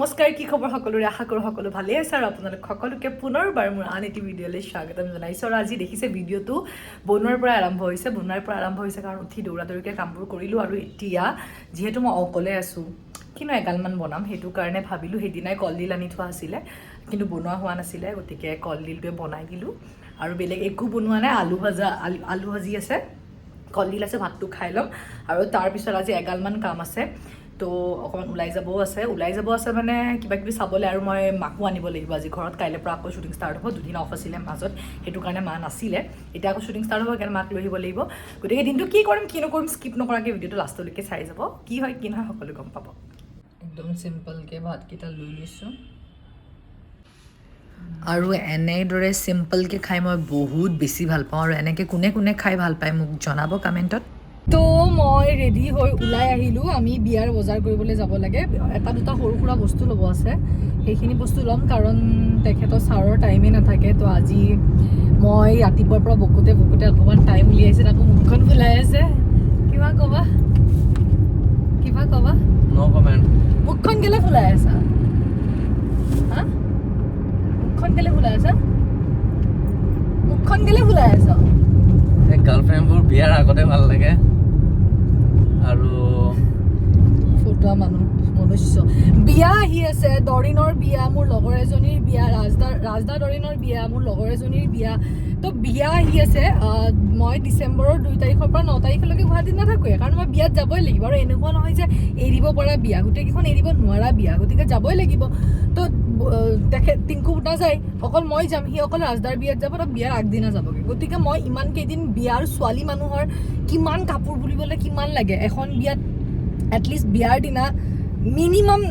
নমস্কাৰ কি খবৰ সকলোৰে আশা কৰো সকলো ভালে আছে আৰু আপোনালোক সকলোকে পুনৰবাৰ মোৰ আন এটি ভিডিঅ'লৈ স্বাগতম জনাইছো আৰু আজি দেখিছে ভিডিঅ'টো বনোৱাৰ পৰা আৰম্ভ হৈছে কাৰণ উঠি দৌৰাদৌৰিকৈ কামবোৰ কৰিলোঁ আৰু এতিয়া যিহেতু মই অকলে আছোঁ কিন্তু এগালমান বনাম সেইটো কাৰণে ভাবিলোঁ সেইদিনাই কলডিল আনি থোৱা আছিলে কিন্তু বনোৱা হোৱা নাছিলে গতিকে কলডিলটোৱে বনাই দিলোঁ আৰু বেলেগ একো বনোৱা নাই আলু ভাজি আছে কলডিল আছে ভাতটো খাই ল'ম আৰু তাৰপিছত আজি এগালমান কাম আছে তো অকণমান ওলাই যাব আছে মানে কিবা কিবি চাবলৈ আৰু মই মাকো আনিব লাগিব আজি ঘৰত কাইলৈৰ পৰা আকৌ শ্বুটিং ষ্টাৰ্ট হ'ব দুদিন অফ আছিলে মাজত সেইটো কাৰণে মা নাছিলে এতিয়া আকৌ শ্বুটিং ষ্টাৰ্ট হ'ব সেইকাৰণে মাক লৈ আহিব লাগিব গতিকে দিনটো কি কৰিম কি নকৰিম স্কিপ নকৰাকৈ ভিডিঅ'টো লাষ্টলৈকে চাই যাব কি হয় কি নহয় সকলো গম পাব একদম চিম্পলকৈ ভাতকেইটা লৈ লৈছোঁ আৰু এনেদৰে চিম্পলকৈ খাই মই বহুত বেছি ভাল পাওঁ আৰু এনেকৈ কোনে কোনে খাই ভাল পায় মোক জনাব কমেণ্টত তো মই ৰেডি হৈ ওলাই আহিলোঁ আমি বিয়াৰ বজাৰ কৰিবলৈ যাব লাগে এটা দুটা সৰু সুৰা বস্তু ল'ব আছে সেইখিনি বস্তু ল'ম কাৰণ তেখেতৰ ছাৰৰ টাইমেই নাথাকে তো আজি মই ৰাতিপুৱাৰ পৰা বকোতে অকণমান টাইম উলিয়াইছে তাকো মুখখন ফুলাই আছে কিবা ক'বা নো কমেণ্ট মুখখন কেলে ফুলাই আছা হা মুখখন কেলে ফুলাই আছা এই গাৰ্লফ্ৰেণ্ডবোৰ বিয়াৰ আগতে ভাল লাগে আৰু ফটোৱা মনুষ্য বিয়া আহি আছে দৰিনৰ বিয়া মোৰ লগৰ এজনীৰ বিয়া ৰাজদা দৰিনৰ বিয়া মোৰ লগৰ এজনীৰ বিয়া তো বিয়া আহি আছে মই ডিচেম্বৰৰ 2 তাৰিখৰ পৰা 9 তাৰিখলৈকে গুৱাহাটীত নাথাকোৱে কাৰণ মই বিয়াত যাবই লাগিব আৰু এনেকুৱা নহয় যে এৰিব পৰা বিয়া গোটেইকেইখন এৰিব নোৱাৰা বিয়া গতিকে যাবই লাগিব তো টিংকু নাযায় অকল মই যাম সি অকল ৰাজদাৰ বিয়াত যাব তো বিয়াৰ আগদিনা যাবগৈ গতিকে মই ইমান কেইদিন বিয়াৰ ছোৱালী মানুহৰ কিমান কাপোৰ বুলিবলৈ কিমান লাগে এখন বিয়াত এটলিষ্ট বিয়াৰ দিনা মিনিমাম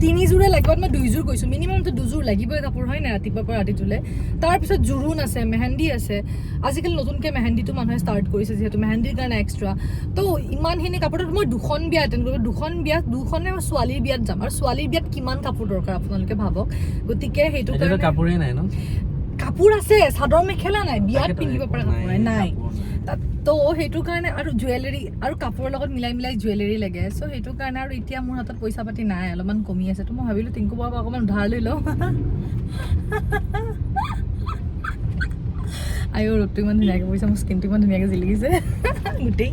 3 যোৰে লাগিব মই 2 যোৰ কৈছোঁ মিনিমামটো 2 যোৰ লাগিবই কাপোৰ হয় নাই ৰাতিপুৱাৰ পৰা ৰাতিটোলৈ তাৰপিছত জোৰোণ আছে মেহেন্দি আছে আজিকালি নতুনকৈ মেহেন্দিটো মানুহে ষ্টাৰ্ট কৰিছে যিহেতু মেহেন্দিৰ কাৰণে এক্সট্ৰা তো ইমানখিনি কাপোৰত মই 2খন বিয়া এটেণ্ড কৰিলোঁ 2খনে মই ছোৱালীৰ বিয়াত যাম আৰু ছোৱালীৰ বিয়াত কিমান কাপোৰ দৰকাৰ আপোনালোকে ভাবক গতিকে সেইটো কাৰণে কাপোৰেই নাই ন কাপোৰ আছে চাদৰ মেখেলা নাই বিয়াত পিন্ধিব পৰা কাপোৰ নাই তো সেইটো কাৰণে আৰু জুৱেলাৰী আৰু কাপোৰৰ লগত মিলাই জুৱেলাৰী লাগে চ' সেইটো কাৰণে আৰু এতিয়া মোৰ হাতত পইচা পাতি নাই অলপমান কমি আছে তো মই ভাবিলোঁ টিংকু বাবা অকণমান উধাৰ লৈ লওঁ ৰ'দটো ইমান ধুনীয়াকৈ পৰিছে মোৰ স্কিনটো ইমান ধুনীয়াকৈ জিলিকিছে গোটেই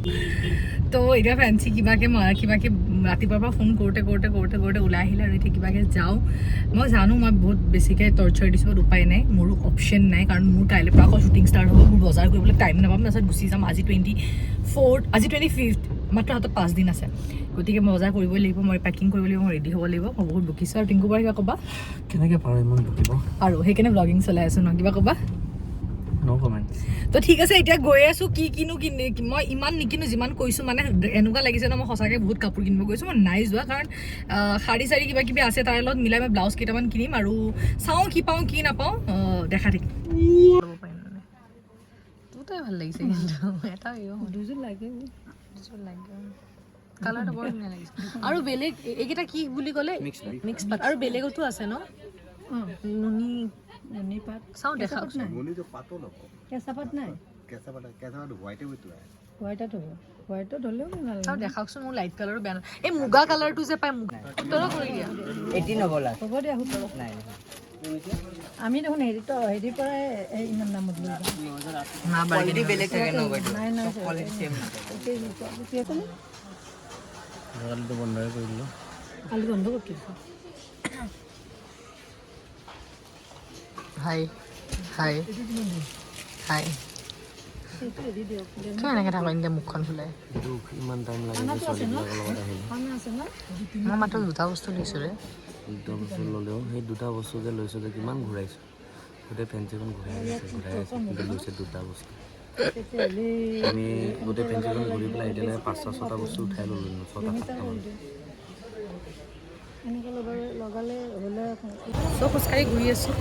তো এতিয়া ফেঞ্চি কিবাকৈ ৰাতিপুৱাৰ পৰা ফোন কৰোঁতে ওলাই আহিলে আৰু এতিয়া কিবাকৈ যাওঁ মই জানো মই বহুত বেছিকৈ টৰ্চাৰ দিছোঁ উপায় নাই মোৰো অপশ্যন নাই কাৰণ মোৰ কাইলৈৰ পৰা আকৌ শ্বুটিং ষ্টাৰ্ট হ'ব মোৰ বজাৰ কৰিবলৈ টাইম নাপাম তাৰপিছত গুচি যাম আজি 25th মাত্ৰ হাতত 5 দিন আছে গতিকে মই বজাৰ কৰিবই লাগিব মই পেকিং কৰিব লাগিব মই ৰেডি হ'ব লাগিব মই বহুত বকিছোঁ আৰু টিংকু বাৰ কিবা ক'বা কেনেকৈ পাৰোঁ ইমান বকিব আৰু সেইকাৰণে ব্লগিং চলাই আছোঁ ন কিবা ক'বা নো কমেণ্ট তো ঠিক আছে এতিয়া গৈ আছোঁ কিনো মই ইমান নিকিনো যিমান কৈছোঁ মানে এনেকুৱা লাগিছে ন মই সঁচাকৈ বহুত কাপোৰ কিনিব গৈছোঁ মই নাই যোৱা কাৰণ শাৰী চাৰী কিবা কিবি আছে তাৰ লগত মিলাই মই ব্লাউজ কেইটামান কিনিম আৰু চাওঁ কি পাওঁ কি নাপাওঁ দেখা থাকিম দুটাই ভাল লাগিছে কিন্তু এটা দুযোৰ লাগে কালাৰটো বৰ ধুনীয়া লাগিছে আৰু বেলেগ এইকেইটা কি বুলি ক'লে মিক্স পাত আৰু বেলেগতো আছে ন নুনি পাত চাওঁ দেখা কেঁচা পাত নাই হোৱাইটত হ'লেও চাওঁ দেখাওকচোন মোৰ লাইট কালাৰো বেয়া নহয় এই মুগা কালাৰটো যে পায় মুগা সোতৰ কৰি দিয়া হ'ব দিয়া সোতৰ নাই আমি দেখোন হেৰিৰ পৰাই ইমান দামত লৈ যাওঁ বন্ধই কৰি দিলোঁ কালি বন্ধ কৰি হাই কিয় এনেকৈ থাকোঁ এনেকৈ মুখখন ফুলাই ইমান টাইম লাগে মই মাত্ৰ 2টা বস্তু লৈছোঁ ৰে 2টা বস্তু ল'লেও সেই 2টা বস্তু যে লৈছোঁ যে কিমান ঘূৰাইছোঁ গোটেই ফেঞ্চিখন ঘূৰাই আছে কিন্তু লৈছে 2টা বস্তু আমি গোটেই ফেঞ্চিখন ঘূৰি পেলাই এতিয়ালৈ 5-6টা বস্তু উঠাই ল'লোঁ 6-7টামান চব খোজকাঢ়ি ঘূৰি আছোঁ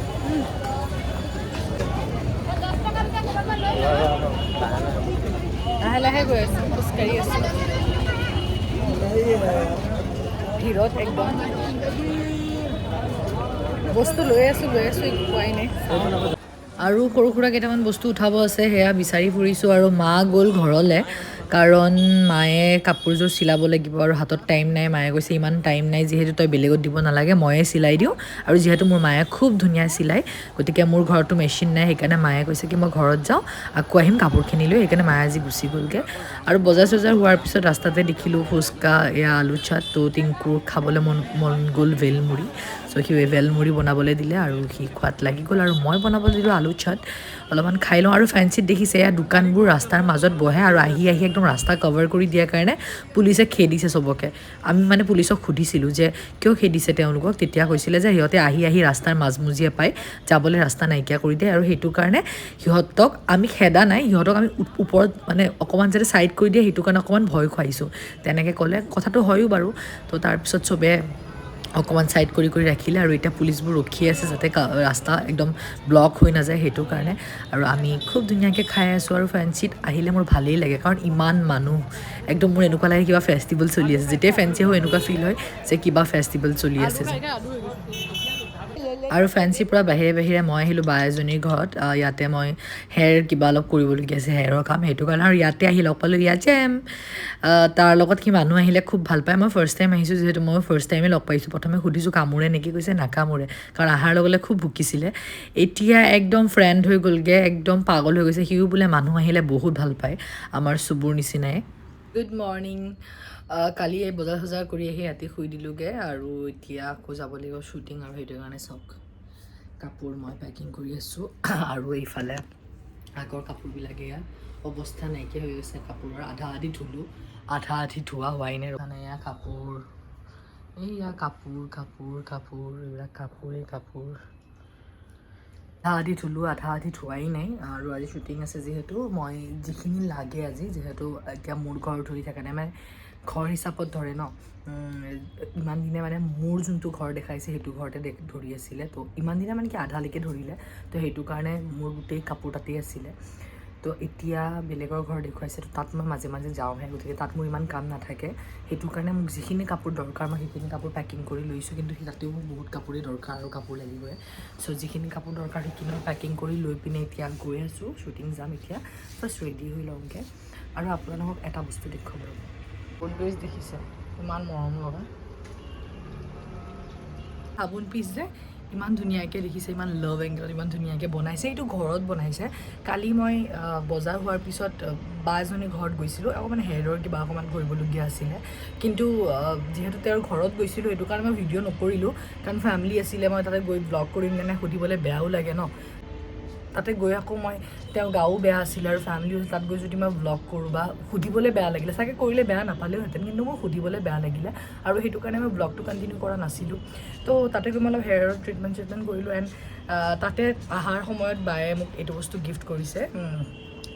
লাহে গৈ আছোঁ খোজকাঢ়ি আছোঁ ভিৰত একদম বস্তু লৈ আছোঁ একো পোৱাই নাই আৰু সৰু সুৰা কেইটামান বস্তু উঠাব আছে সেয়া বিচাৰি ফুৰিছোঁ আৰু মা গ'ল ঘৰলৈ কাৰণ মায়ে কাপোৰযোৰ চিলাব লাগিব আৰু হাতত টাইম নাই মায়ে কৈছে ইমান টাইম নাই যিহেতু তই বেলেগত দিব নালাগে ময়ে চিলাই দিওঁ আৰু যিহেতু মোৰ মায়ে খুব ধুনীয়া চিলাই গতিকে মোৰ ঘৰতো মেচিন নাই সেইকাৰণে মায়ে কৈছে কি মই ঘৰত যাওঁ আকৌ আহিম কাপোৰখিনি লৈ সেইকাৰণে মায়ে আজি গুচি গ'লগৈ আৰু বজাৰ চজাৰ হোৱাৰ পিছত ৰাস্তাতে দেখিলোঁ ফুচকা এয়া আলু চাট তো টিংকুৰ খাবলৈ মন গ'ল ভেলমুড়ি চ' সি ভেলমুড়ি বনাবলৈ দিলে আৰু সি খোৱাত লাগি গ'ল আৰু মই বনাবলৈ দিলোঁ আলু চাট অলপমান খাই লওঁ আৰু ফেঞ্চিত দেখিছে এয়া দোকানবোৰ ৰাস্তাৰ মাজত বহে আৰু আহি একদম ৰাস্তা কভাৰ কৰি দিয়াৰ কাৰণে পুলিচে খেদিছে চবকে আমি মানে পুলিচক সুধিছিলোঁ যে কিয় খেদিছে তেওঁলোকক তেতিয়া কৈছিলে যে সিহঁতে আহি ৰাস্তাৰ মাজমজিয়া পাই যাবলৈ ৰাস্তা নাইকিয়া কৰি দিয়ে আৰু সেইটো কাৰণে সিহঁতক আমি খেদা নাই সিহঁতক আমি ওপৰত মানে অকণমান যাতে ছাইড কৰি দিয়ে সেইটো কাৰণে অকণমান ভয় খুৱাইছোঁ তেনেকৈ ক'লে কথাটো হয়ো বাৰু তো তাৰপিছত চবে অকণমান ছাইড কৰি ৰাখিলে আৰু এতিয়া পুলিচবোৰ ৰখি আছে যাতে ৰাস্তা একদম ব্লক হৈ নাযায় সেইটো কাৰণে আৰু আমি খুব ধুনীয়াকৈ খাই আছোঁ আৰু ফেঞ্চিত আহিলে মোৰ ভালেই লাগে কাৰণ ইমান মানুহ একদম মোৰ এনেকুৱা লাগে কিবা ফেষ্টিভেল চলি আছে যেতিয়াই ফেঞ্চি হয় এনেকুৱা ফিল হয় যে কিবা ফেষ্টিভেল চলি আছে আৰু ফেঞ্চিৰ পৰা বাহিৰে মই আহিলোঁ বা এজনীৰ ঘৰত ইয়াতে মই হেয়াৰ কিবা অলপ কৰিবলগীয়া আছে হেয়াৰৰ কাম সেইটো কাৰণে আৰু ইয়াতে আহি লগ পালোঁ ইয়াত জেম তাৰ লগত সি মানুহ আহিলে খুব ভাল পায় মই ফাৰ্ষ্ট টাইম আহিছোঁ যিহেতু মই ফাৰ্ষ্ট টাইমে লগ পাইছোঁ প্ৰথমে সুধিছোঁ কামোৰে নেকি কৈছে নাকামোৰে কাৰণ আহাৰ লগে খুব ভুকিছিলে এতিয়া একদম ফ্ৰেণ্ড হৈ গ'লগৈ একদম পাগল হৈ গৈছে সিও বোলে মানুহ আহিলে বহুত ভাল পায় আমাৰ চুবুৰ নিচিনাই গুড মৰ্ণিং কালি এই বজাৰ চজাৰ কৰি আহি ৰাতি শুই দিলোঁগৈ আৰু এতিয়া আকৌ যাব লাগিব শ্বুটিং আৰু সেইটো কাৰণে চাওক কাপোৰ মই পেকিং কৰি আছোঁ আৰু এইফালে আগৰ কাপোৰবিলাক এয়া অৱস্থা নাইকিয়া হৈ গৈছে কাপোৰৰ আধা আধি ধুলোঁ আধা আধি ধোৱা হোৱাই নাই মানে এয়া কাপোৰ এইয়া কাপোৰ এইবিলাক কাপোৰ আধা আধি ধুলোঁ আধা আধি ধোৱাই নাই আৰু আজি শ্বুটিং আছে যিহেতু মই যিখিনি লাগে আজি যিহেতু এতিয়া মোৰ ঘৰ ধৰি থাকে নাই মানে ঘৰ হিচাপত ধৰে ন ইমান দিনে মানে মোৰ যোনটো ঘৰ দেখাইছে সেইটো ঘৰতে ধৰি আছিলে তো ইমান দিনে মানে কি আধালৈকে ধৰিলে তো সেইটো কাৰণে মোৰ গোটেই কাপোৰ তাতেই আছিলে তো এতিয়া বেলেগৰ ঘৰ দেখুৱাইছে তো তাত মই মাজে মাজে যাওঁহে গতিকে তাত মোৰ ইমান কাম নাথাকে সেইটো কাৰণে মোক যিখিনি কাপোৰ দৰকাৰ মই সেইখিনি কাপোৰ পেকিং কৰি লৈছোঁ কিন্তু তাতেও মোক বহুত কাপোৰেই দৰকাৰ আৰু কাপোৰ লাগিবই চ' যিখিনি কাপোৰ দৰকাৰ সেইখিনি পেকিং কৰি লৈ পিনে এতিয়া গৈ আছোঁ শ্বুটিং যাম এতিয়া ফাৰ্ষ্ট ৰেডি হৈ লওঁগৈ আৰু আপোনালোকক এটা বস্তু দেখুৱাব চাবোন পিচ দেখিছে ইমান মৰম লগা চাবোন পিচ যে ইমান ধুনীয়াকৈ দেখিছে ইমান লাভ এংগেলত ইমান ধুনীয়াকৈ বনাইছে এইটো ঘৰত বনাইছে কালি মই বজাৰ হোৱাৰ পিছত বা এজনী ঘৰত গৈছিলোঁ অকণমান হেয়াৰৰ কিবা অকণমান কৰিবলগীয়া আছিলে কিন্তু যিহেতু তেওঁৰ ঘৰত গৈছিলোঁ সেইটো কাৰণে মই ভিডিঅ' নকৰিলোঁ কাৰণ ফেমিলি আছিলে মই তাতে গৈ ব্লগ কৰিম নে সুধিবলৈ বেয়াও লাগে ন তাতে গৈ আকৌ মই তেওঁৰ গাও বেয়া আছিলে আৰু ফেমিলি তাত গৈ যদি মই ব্লগ কৰোঁ বা সুধিবলৈ বেয়া লাগিলে চাগে কৰিলে বেয়া নাপালেওহেঁতেন কিন্তু মোৰ সুধিবলৈ বেয়া লাগিলে আৰু সেইটো কাৰণে মই ব্লগটো কণ্টিনিউ কৰা নাছিলোঁ তো তাতে গৈ মই অলপ হেয়াৰৰ ট্ৰিটমেণ্ট কৰিলোঁ এণ্ড তাতে অহাৰ সময়ত বায়ে মোক এইটো বস্তু গিফ্ট কৰিছে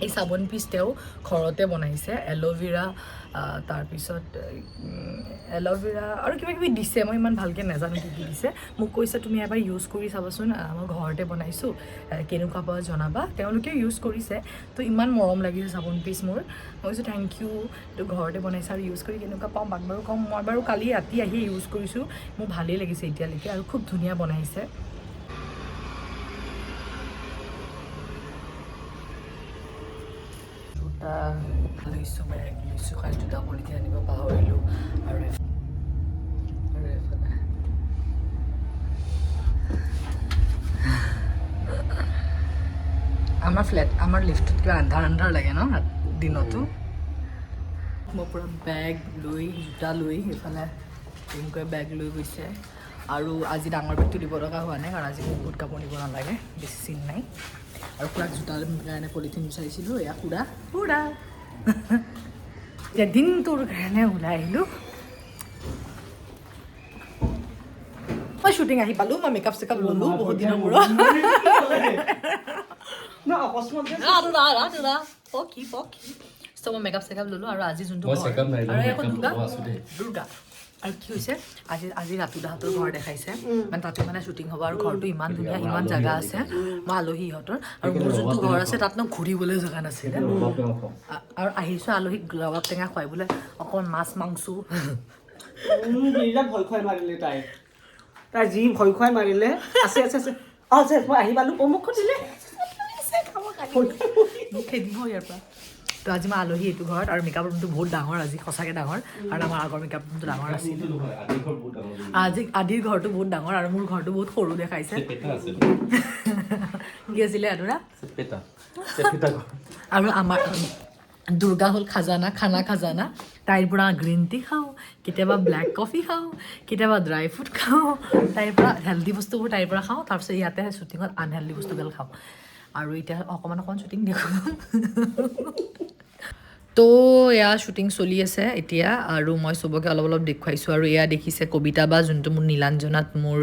এই চাবোন পিচ তেওঁ ঘৰতে বনাইছে এল'ভেৰা তাৰপিছত এল'ভেৰা আৰু কিবা কিবি দিছে মই ইমান ভালকৈ নাজানো কি দিছে মোক কৈছে তুমি এবাৰ ইউজ কৰি চাবাচোন মই ঘৰতে বনাইছোঁ কেনেকুৱা পাওঁ জনাবা তেওঁলোকেও ইউজ কৰিছে তো ইমান মৰম লাগিছে চাবোন পিচ মোৰ মই কৈছোঁ থেংক ইউ এইটো ঘৰতে বনাইছে আৰু ইউজ কৰি কেনেকুৱা পাওঁ বাক বাৰু কম মই বাৰু কালি ৰাতি আহি ইউজ কৰিছোঁ মোৰ ভালেই লাগিছে এতিয়ালৈকে আৰু খুব ধুনীয়া বনাইছে লৈছোঁ বেগ লৈছোঁ খালি জোতা পলিথিন আনিব পাহৰিলোঁ আৰু এইফালে আমাৰ লিফ্টত কিবা আন্ধাৰ লাগে ন দিনতো মই পূৰা বেগ লৈ জোতা লৈ সেইফালে তেনেকৈ বেগ লৈ গৈছে আৰু আজি ডাঙৰ বেগটো দিব লগা হোৱা নাই কাৰণ আজি বহুত কাপোৰ নিব নালাগে বেছি চিন নাই আৰু খুৰাক জোতাৰ কাৰণে পলিথিন বিচাৰিছিলোঁ এয়া খুৰা এদিন তোৰ কাৰণে ওলাই আহিলোঁ মই শ্বুটিং আহি পালোঁ মই মেকআপ চেকআপ ল'লোঁ বহুত দিনৰ মূৰত চ' মই মেকআপ চেকআপ ল'লোঁ আৰু আজি যোনটো দুৰ্গা আৰু কি হৈছে আজি ৰাতুদাহঁতৰ ঘৰ দেখাইছে মানে তাতে মানে শ্বুটিং হ'ব আৰু ঘৰটো ইমান ধুনীয়া ইমান জেগা আছে মই আলহীহঁতৰ আৰু মোৰ যোনটো ঘৰ আছে তাত ন ঘূৰিবলৈ জেগা নাছিলে আৰু আহিছোঁ আলহীক ৰবাব টেঙা খুৱাই অকণমান মাছ মাংস ভয় খুৱাই মাৰিলে তাই যি ভয় খুৱাই মাৰিলে আছে মই আহি পালোঁ মোক দিলে মোক খেদিব ইয়াৰ পৰা তো আজি মই আলহী এইটো ঘৰত আৰু মেকআপ ৰুমটো বহুত ডাঙৰ আজি সঁচাকৈ ডাঙৰ আৰু আমাৰ আগৰ মেকআপ ৰুমটো ডাঙৰ আছিল আজি আদিৰ ঘৰটো বহুত ডাঙৰ আৰু মোৰ ঘৰটো বহুত সৰু দেখাইছে কি আছিলে আদৰা আৰু আমাৰ দুৰ্গা হ'ল খানা খাজানা তাইৰ পৰা গ্ৰীণ টি খাওঁ কেতিয়াবা ব্লেক কফি খাওঁ কেতিয়াবা ড্ৰাই ফ্ৰুট খাওঁ তাইৰ পৰা হেল্ডি বস্তুবোৰ তাইৰ পৰা খাওঁ তাৰপিছত ইয়াতে শ্বুটিঙত আনহেল্ডি বস্তুবিলাক খাওঁ আৰু এতিয়া অকণমান শ্বুটিং দেখোঁ তো এয়া শ্বুটিং চলি আছে এতিয়া আৰু মই চবকে অলপ অলপ দেখুৱাইছোঁ আৰু এয়া দেখিছে কবিতা বা যোনটো মোৰ নীলাঞ্জনাত মোৰ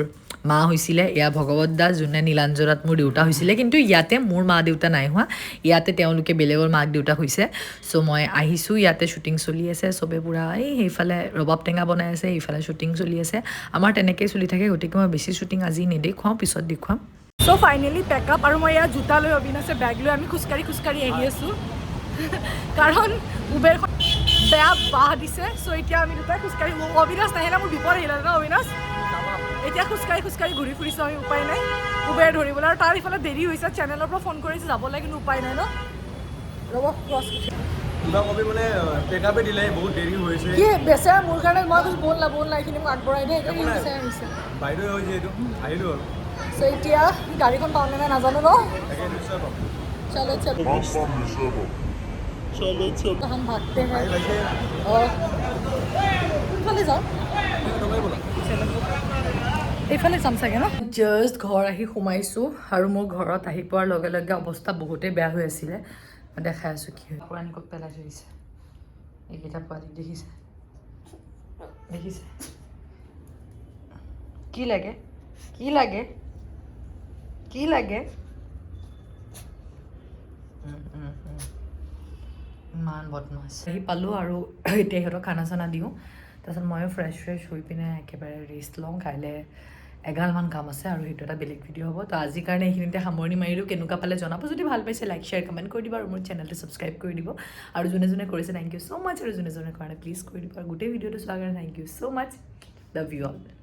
মা হৈছিলে এয়া ভগৱত দাস যোনে নীলাঞ্জনাত মোৰ দেউতা হৈছিলে কিন্তু ইয়াতে মোৰ মা দেউতা নাই হোৱা ইয়াতে তেওঁলোকে বেলেগৰ মাক দেউতাক হৈছে চ' মই আহিছোঁ ইয়াতে শ্বুটিং চলি আছে চবে পূৰা সেইফালে ৰবাব টেঙা বনাই আছে এইফালে শ্বুটিং চলি আছে আমাৰ তেনেকৈয়ে চলি থাকে গতিকে মই বেছি শ্বুটিং আজি নেদেখুৱাওঁ পিছত দেখুৱাম চ' ফাইনেলি পেকআপ আৰু মই ইয়াত জোতা লৈ অবিনাশে বেগ লৈ আমি খোজকাঢ়ি আহি আছোঁ কাৰণ উবেৰখন বেয়া বাহ দিছে চ' এতিয়া আমি দুটাই খোজকাঢ়ি অবিনাশ নাহিলে মোৰ বিপদ আহিলে ন অবিনাশ এতিয়া খোজকাঢ়ি ঘূৰি ফুৰিছোঁ আমি উপায় নাই উবেৰ ধৰিবলৈ আৰু তাৰ ইফালে দেৰি হৈছে চেনেলৰ পৰা ফোন কৰিছে যাবলৈ কিন্তু উপায় নাই ন ৰ'ব ক্ৰছ মানে পেকআপে দিলে বহুত দেৰি হৈছে কি বেচেৰা মোৰ কাৰণে মই কৈছোঁ ব'ল না এইখিনি মোক আগবঢ়াই দে এইখিনি বেচেৰা হৈছে বাইদেউ হৈছে এইটো আহিলোঁ আৰু চ' এতিয়া গাড়ীখন পাওঁ নে নাই নাজানো ন তাকে নিশ্চয় পাম चलो हम भागते हैं और ইফালে যাওঁ এইফালে যাম চাগে ন জাষ্ট ঘৰ আহি সোমাইছোঁ আৰু মোৰ ঘৰত আহি পোৱাৰ লগে লগে অৱস্থা বহুতেই বেয়া হৈ আছিলে মই দেখাই আছোঁ কি হয় পুৰাণি ক'ত পেলাই থৈ দিছে এইকেইটা পোৱালি দেখিছে কি লাগে ইমান বদমাছ আহি পালোঁ আৰু এতিয়া সিহঁতক খানা চানা দিওঁ তাৰপিছত ময়ো ফ্ৰেছ হৈ পিনে একেবাৰে ৰেষ্ট লওঁ কাইলৈ এগালমান কাম আছে আৰু সেইটো এটা বেলেগ ভিডিঅ' হ'ব তো আজিৰ কাৰণে এইখিনিতে সামৰণি মাৰিলোঁ কেনেকুৱা পালে জনাব যদি ভাল পাইছে লাইক শ্বেয়াৰ কমেণ্ট কৰি দিব আৰু মোৰ চেনেলটো ছাবস্ক্ৰাইব কৰি দিব আৰু যোনে কৰিছে থেংক ইউ ছ' মাছ আৰু যোনে কৰা নাই প্লিজ কৰি দিব আৰু গোটেই ভিডিঅ'টো চোৱাৰ কাৰণে thank you so' much love you all